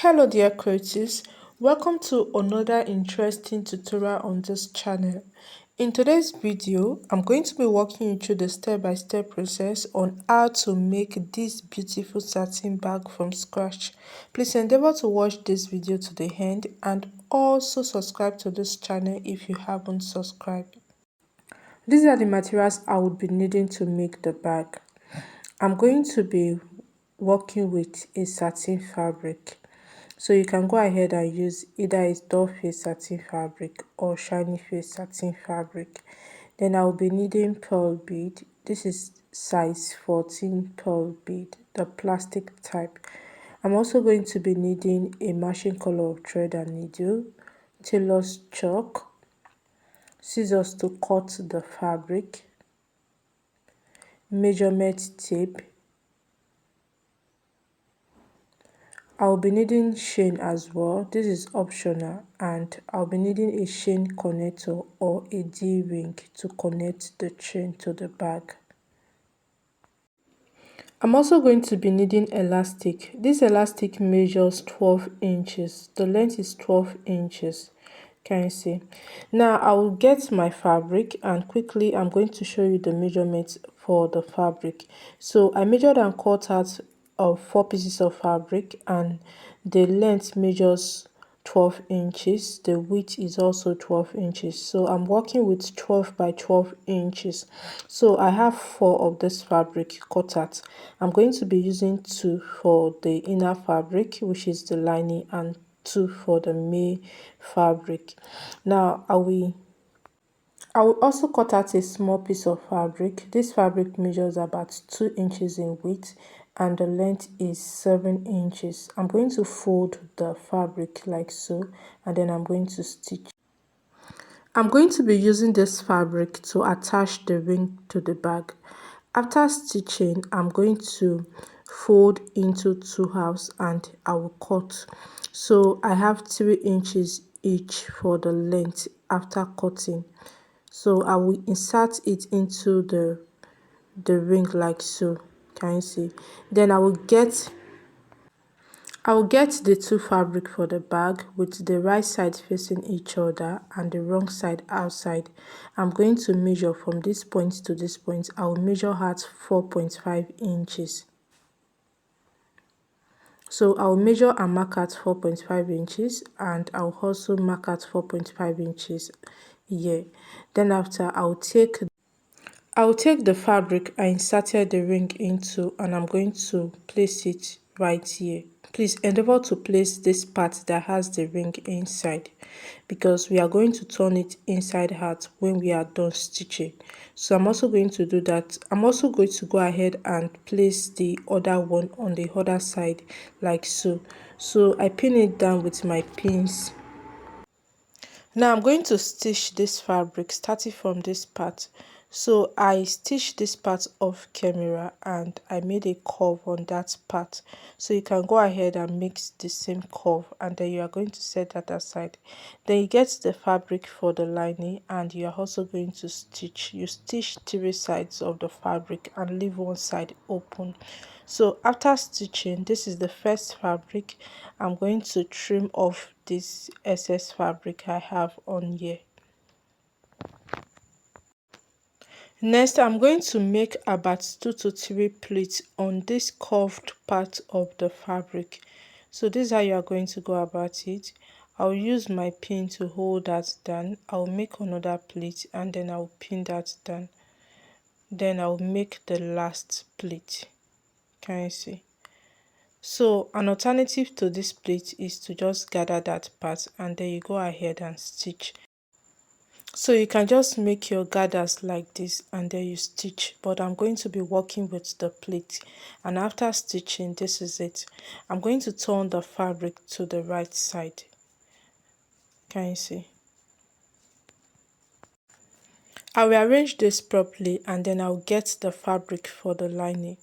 Hello dear creatives, welcome to another interesting tutorial on this channel. In today's video, I'm going to be walking you through the step-by-step process on how to make this beautiful satin bag from scratch. Please endeavor to watch this video to the end and also subscribe to this channel if you haven't subscribed. These are the materials I would be needing to make the bag. I'm going to be working with a satin fabric. So you can go ahead and use either a dull face satin fabric or shiny face satin fabric. Then I will be needing pearl bead. This is size 14 pearl bead, the plastic type. I'm also going to be needing a matching color of thread and needle, tailor's chalk, scissors to cut the fabric, measurement tape. I'll be needing chain as well. This is optional, and I'll be needing a chain connector or a D-ring to connect the chain to the bag. I'm also going to be needing elastic. This elastic measures 12 inches. The length is 12 inches. Can you see? Now I will get my fabric and quickly I'm going to show you the measurements for the fabric. So I measured and cut out of 4 pieces of fabric, and the length measures 12 inches. The width is also 12 inches. So I'm working with 12 by 12 inches. So I have 4 of this fabric cut out. I'm going to be using 2 for the inner fabric, which is the lining, and 2 for the main fabric. Now I will also cut out a small piece of fabric. This fabric measures about 2 inches in width and the length is 7 inches. I'm going to fold the fabric like so, and then I'm going to stitch. I'm going to be using this fabric to attach the ring to the bag. After stitching, I'm going to fold into 2 halves and I will cut. So I have 3 inches each for the length after cutting. So I will insert it into the ring like so. Can you see? Then I will get the 2 fabric for the bag with the right side facing each other and the wrong side outside. I'm going to measure from this point to this point. I will measure at 4.5 inches. So I'll measure and mark at 4.5 inches, and I'll also mark at 4.5 inches here. Then after I'll take the fabric I inserted the ring into, and I'm going to place it right here. Please endeavor to place this part that has the ring inside, because we are going to turn it inside out when we are done stitching. So I'm also going to do that. I'm also going to go ahead and place the other one on the other side like so. So I pin it down with my pins. Now I'm going to stitch this fabric starting from this part. So I stitched this part off camera and I made a curve on that part. So you can go ahead and make the same curve, and then you are going to set that aside. Then you get the fabric for the lining and you are also going to stitch. You stitch 3 sides of the fabric and leave one side open. So after stitching, this is the first fabric. I'm going to trim off this excess fabric I have on here. Next, I'm going to make about 2 to 3 pleats on this curved part of the fabric. So this is how you are going to go about it. I'll use my pin to hold that down. I'll make another pleat and then I'll pin that down. Then I'll make the last pleat. Can you see? So an alternative to this pleat is to just gather that part and then you go ahead and stitch. So you can just make your gathers like this and then you stitch, but I'm going to be working with the pleat, and after stitching, this is it. I'm going to turn the fabric to the right side. Can you see? I will arrange this properly and then I'll get the fabric for the lining.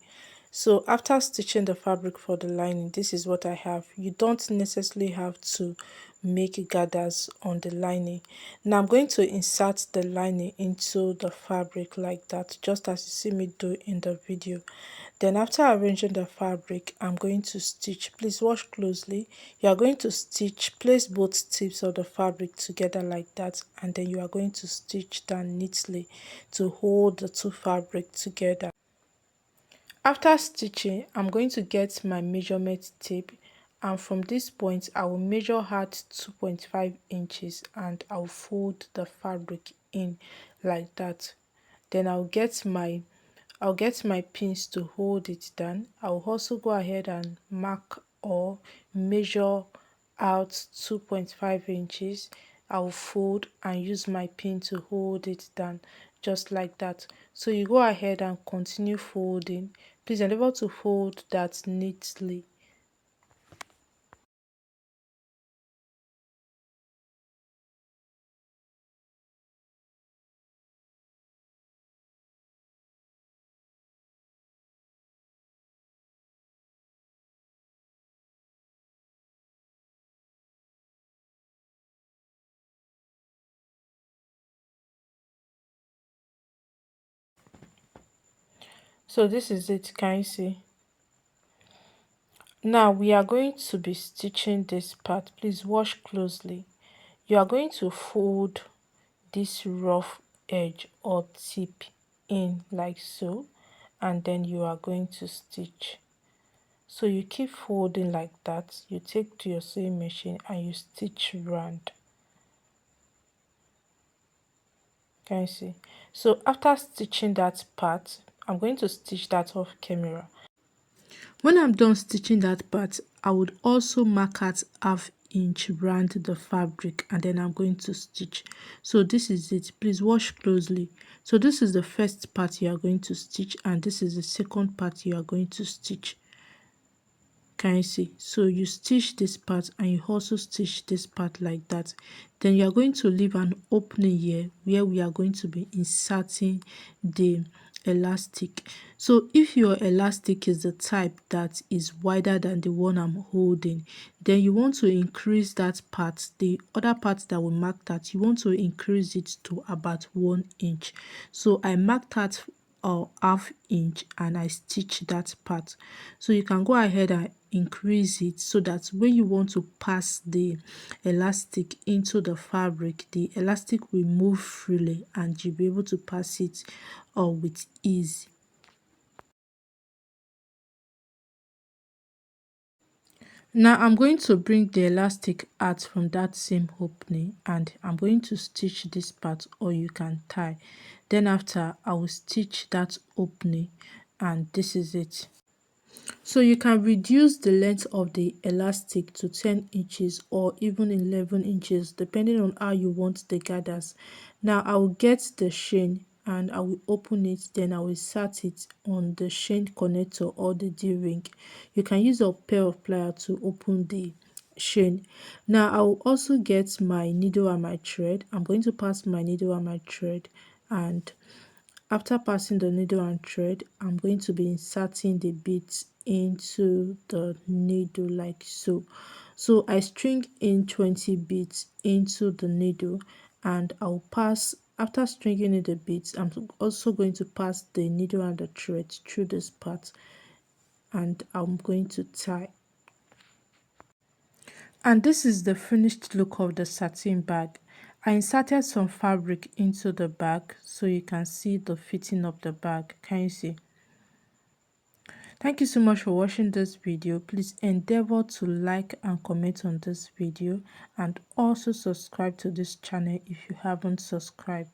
So after stitching the fabric for the lining, this is what I have. You don't necessarily have to make gathers on the lining. Now I'm going to insert the lining into the fabric like that, just as you see me do in the video. Then after arranging the fabric, I'm going to stitch. Please watch closely. You are going to stitch, place both tips of the fabric together like that, and then you are going to stitch down neatly to hold the two fabric together. After stitching, I'm going to get my measurement tape, and from this point I will measure out 2.5 inches and I'll fold the fabric in like that. Then I'll get my pins to hold it down. I'll also go ahead and mark or measure out 2.5 inches. I'll fold and use my pin to hold it down just like that. So you go ahead and continue folding. Please endeavor to fold that neatly. So this is it, can you see? Now we are going to be stitching this part. Please watch closely. You are going to fold this rough edge or tip in like so, and then you are going to stitch. So you keep folding like that. You take to your sewing machine and you stitch round. Can you see? So after stitching that part, I'm going to stitch that off camera. When I'm done stitching that part, I would also mark out half inch round the fabric, and then I'm going to stitch. So this is it. Please watch closely. So this is the first part you are going to stitch, and this is the second part you are going to stitch. Can you see? So you stitch this part and you also stitch this part like that. Then you are going to leave an opening here where we are going to be inserting the elastic. So if your elastic is the type that is wider than the one I'm holding, then you want to increase that part, the other part that will mark that, you want to increase it to about 1 inch. So I marked that half inch and I stitch that part. So you can go ahead and increase it so that when you want to pass the elastic into the fabric, the elastic will move freely and you'll be able to pass it with ease. Now I'm going to bring the elastic out from that same opening and I'm going to stitch this part, or you can tie. Then after I will stitch that opening, and this is it. So you can reduce the length of the elastic to 10 inches or even 11 inches depending on how you want the gathers. Now I will get the chain and I will open it, then I will insert it on the chain connector or the D-ring. You can use a pair of pliers to open the chain. Now I will also get my needle and my thread. I'm going to pass my needle and my thread, and after passing the needle and thread, I'm going to be inserting the beads into the needle like so. So I string in 20 beads into the needle, and I'll pass, after stringing in the beads, I'm also going to pass the needle and the thread through this part, and I'm going to tie. And this is the finished look of the satin bag. I inserted some fabric into the bag so you can see the fitting of the bag. Can you see? Thank you so much for watching this video. Please endeavor to like and comment on this video, and also subscribe to this channel if you haven't subscribed.